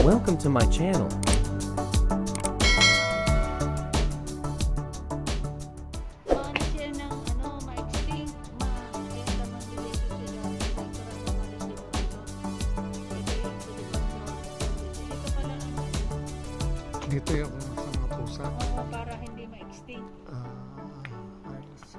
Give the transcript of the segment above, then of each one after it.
Welcome to my channel. Paano siya ng ma-extinct, ma-get naman related siya ng electoral policy mo ito. Ito pala ang Dito yung sa mga pusa. para hindi ma-extinct. Ayos.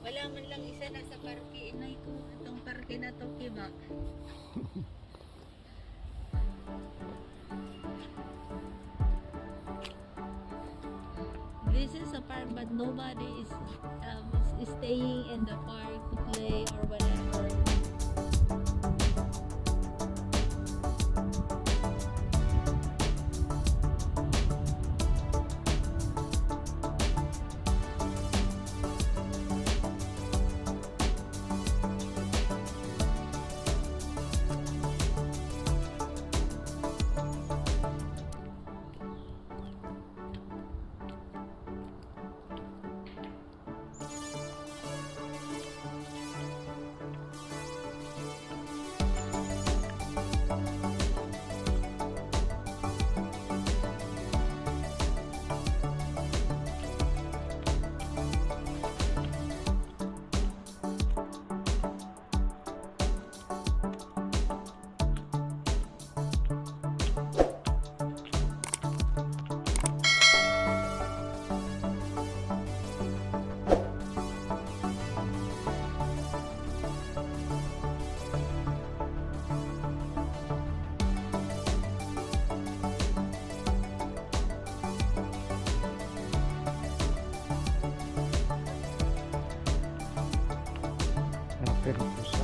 Wala man lang isa nasa parke. Inay ko, itong parke na to, kiba. This is a park but nobody is staying in the park to play or whatever. Pero pusa.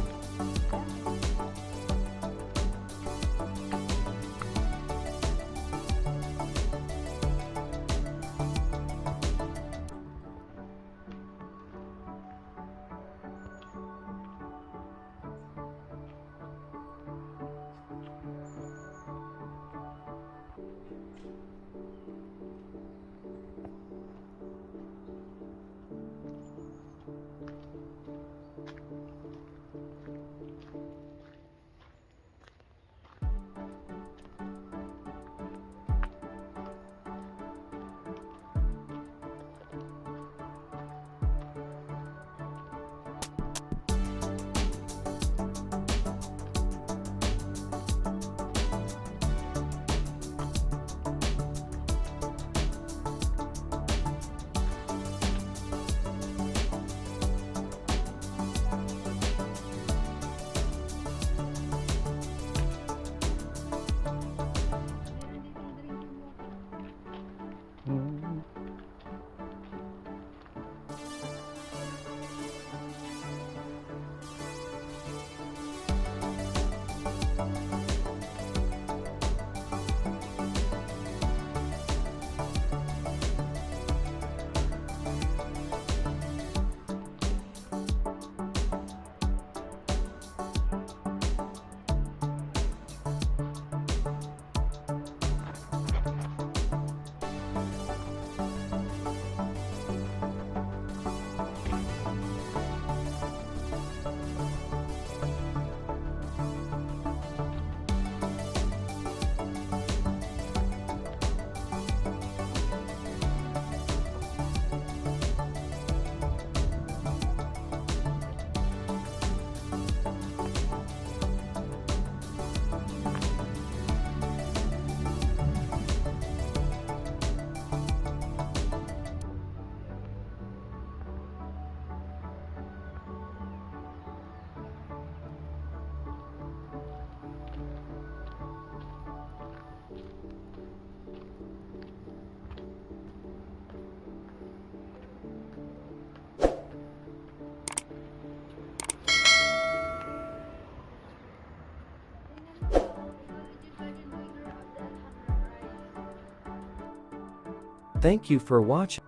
Thank you for watching.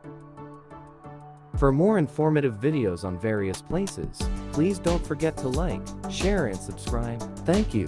For more informative videos on various places, please don't forget to like, share and subscribe. Thank you.